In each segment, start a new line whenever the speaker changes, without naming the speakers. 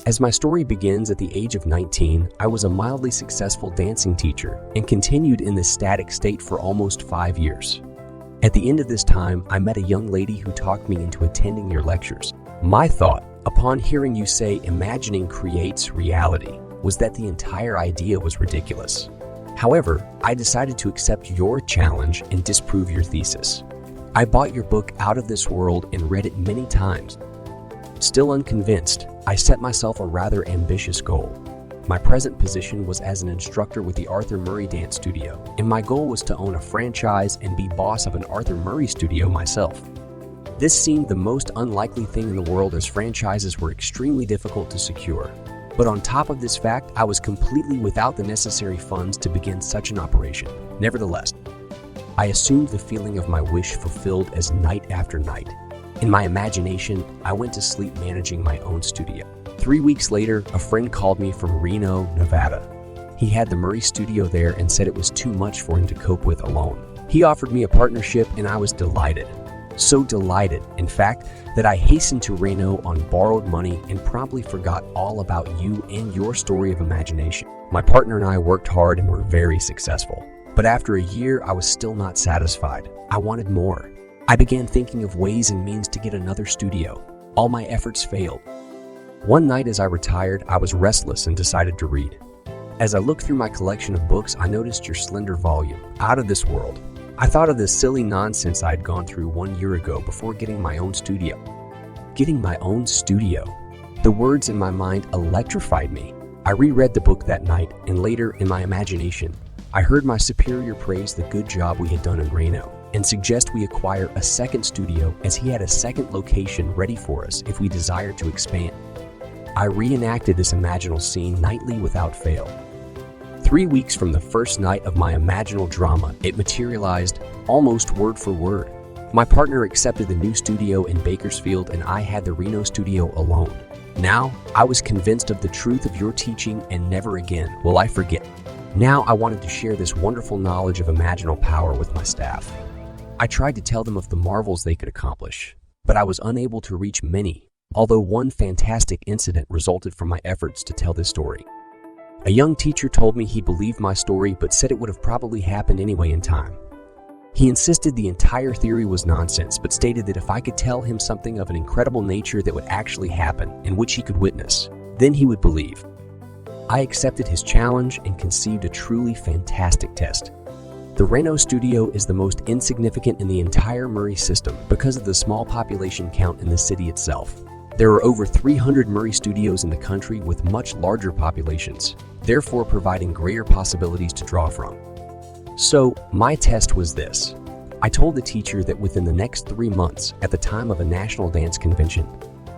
As my story begins, at the age of 19, I was a mildly successful dancing teacher and continued in this static state for almost 5 years. At the end of this time, I met a young lady who talked me into attending your lectures. My thought, upon hearing you say imagining creates reality, was that the entire idea was ridiculous. However, I decided to accept your challenge and disprove your thesis. I bought your book Out of This World and read it many times. Still unconvinced, I set myself a rather ambitious goal. My present position was as an instructor with the Arthur Murray Dance Studio, and my goal was to own a franchise and be boss of an Arthur Murray studio myself. This seemed the most unlikely thing in the world, as franchises were extremely difficult to secure. But on top of this fact, I was completely without the necessary funds to begin such an operation. Nevertheless, I assumed the feeling of my wish fulfilled as night after night. In my imagination, I went to sleep managing my own studio. 3 weeks later, a friend called me from Reno, Nevada. He had the Murray studio there and said it was too much for him to cope with alone. He offered me a partnership and I was delighted. So delighted, in fact, that I hastened to Reno on borrowed money and promptly forgot all about you and your story of imagination. My partner and I worked hard and were very successful. But after a year, I was still not satisfied. I wanted more. I began thinking of ways and means to get another studio. All my efforts failed. One night as I retired, I was restless and decided to read. As I looked through my collection of books, I noticed your slender volume, Out of This World. I thought of the silly nonsense I had gone through 1 year ago before getting my own studio. Getting my own studio. The words in my mind electrified me. I reread the book that night, and later, in my imagination, I heard my superior praise the good job we had done in Reno and suggest we acquire a second studio, as he had a second location ready for us if we desired to expand. I reenacted this imaginal scene nightly without fail. 3 weeks from the first night of my imaginal drama, it materialized almost word for word. My partner accepted the new studio in Bakersfield and I had the Reno studio alone. Now, I was convinced of the truth of your teaching and never again will I forget. Now I wanted to share this wonderful knowledge of imaginal power with my staff. I tried to tell them of the marvels they could accomplish, but I was unable to reach many, although one fantastic incident resulted from my efforts to tell this story. A young teacher told me he believed my story but said it would have probably happened anyway in time. He insisted the entire theory was nonsense, but stated that if I could tell him something of an incredible nature that would actually happen and which he could witness, then he would believe. I accepted his challenge and conceived a truly fantastic test. The Reno studio is the most insignificant in the entire Murray system because of the small population count in the city itself. There are over 300 Murray studios in the country with much larger populations, therefore providing greater possibilities to draw from. So, my test was this. I told the teacher that within the next 3 months, at the time of a national dance convention,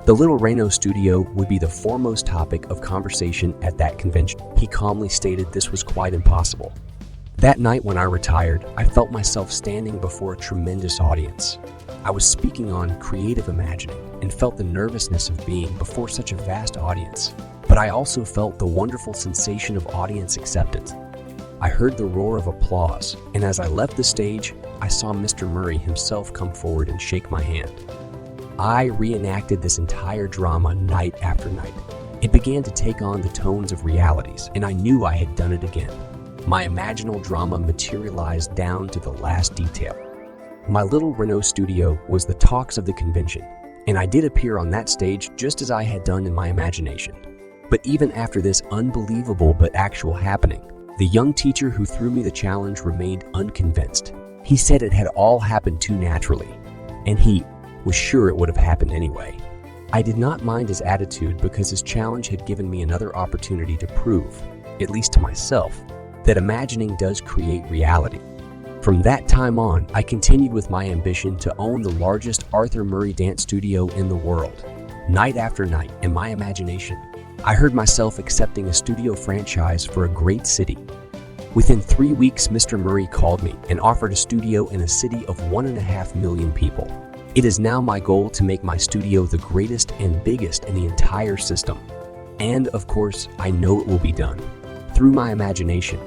the little Reno studio would be the foremost topic of conversation at that convention. He calmly stated this was quite impossible. That night when I retired, I felt myself standing before a tremendous audience. I was speaking on creative imagining and felt the nervousness of being before such a vast audience. But I also felt the wonderful sensation of audience acceptance. I heard the roar of applause, and as I left the stage, I saw Mr. Murray himself come forward and shake my hand. I reenacted this entire drama night after night. It began to take on the tones of realities, and I knew I had done it again. My imaginal drama materialized down to the last detail. My little Reno studio was the talks of the convention, and I did appear on that stage just as I had done in my imagination. But even after this unbelievable but actual happening, the young teacher who threw me the challenge remained unconvinced. He said it had all happened too naturally, and he was sure it would have happened anyway. I did not mind his attitude because his challenge had given me another opportunity to prove, at least to myself, that imagining does create reality. From that time on, I continued with my ambition to own the largest Arthur Murray dance studio in the world. Night after night, in my imagination, I heard myself accepting a studio franchise for a great city. Within 3 weeks, Mr. Murray called me and offered a studio in a city of 1.5 million people. It is now my goal to make my studio the greatest and biggest in the entire system. And of course, I know it will be done. Through my imagination,